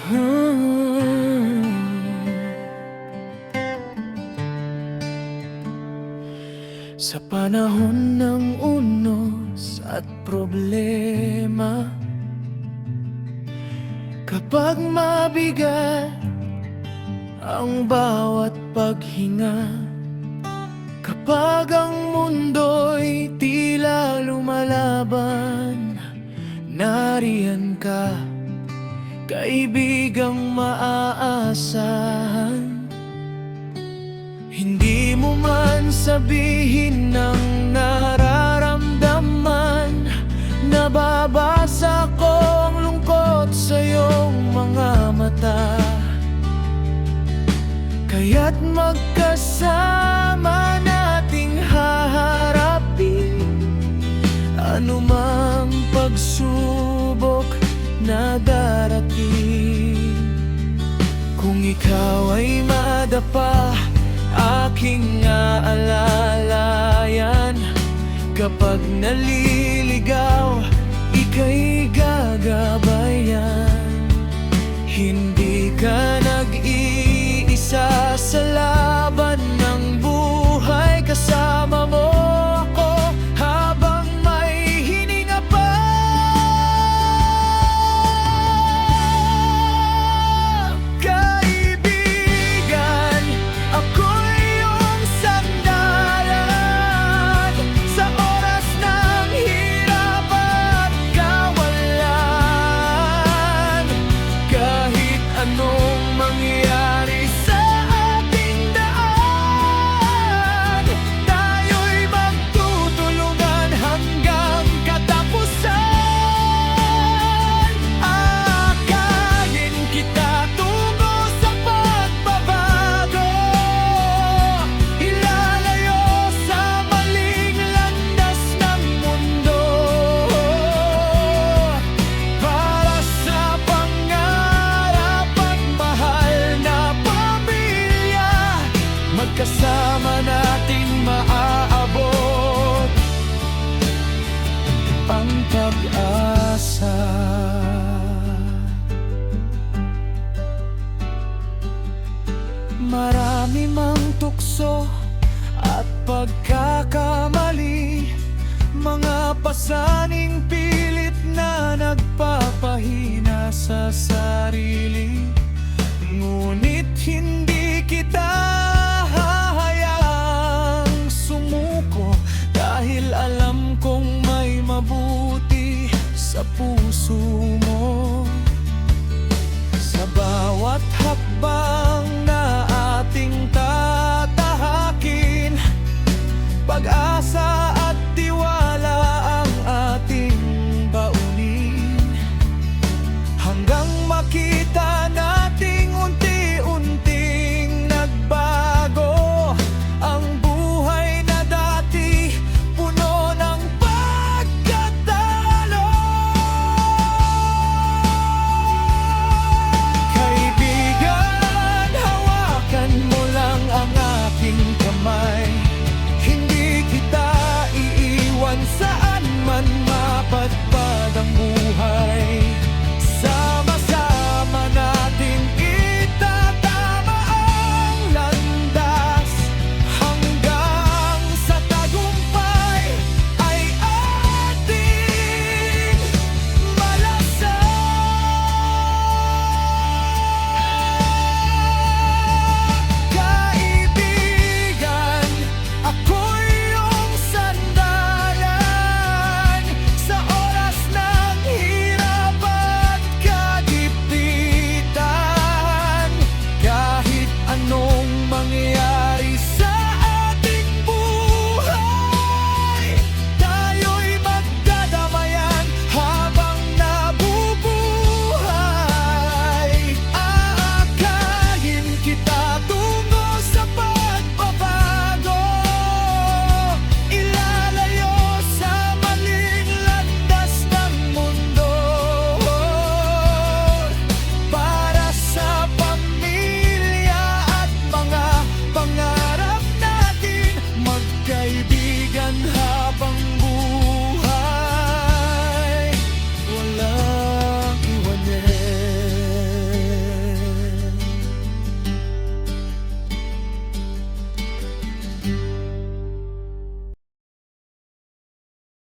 Sa panahon ng unos at problema, kapag mabigat ang bawat paghinga, kapag ang mundo'y tila lumalaban, nariyan ka, kaibigang maaasahan. Hindi mo man sabihin ng nararamdaman, nababasa ko ang lungkot sa iyong mga mata. Kaya't magkasama nating haharapin anumang pagsubok na darating. Kung ikaw ay madapa, aking aalalayan. Kapag naliligaw, ika'y gagabayan. Hindi ka nag-iisa sa laban ng buhay. Kasama mo ako habang may hininga pa. Kaibigan, ako anong mangyari sa ating daan, tayo'y magtutulungan hanggang katapusan. Akayin kita tungo sa pagbabago, ilalayo sa maling landas ng mundo, para sa kasama nating maaabot ang pag-asa. Marami mang tukso at pagkakamali, mga pasaning pilit na nagpapahina sa sarili. Ngunit hindi kita alam kong may mabuti sa puso mo. Sa bawat hakbang na ating tatahakin, pag-asa at tiwala ang ating baunin, hanggang makita nating unti-unting nagbago ang buhay na dati puno ng pagkatalo. Kaibigan, hawakan mo lang ang aking kamay. Hindi kita iiwan saan man mapadpad.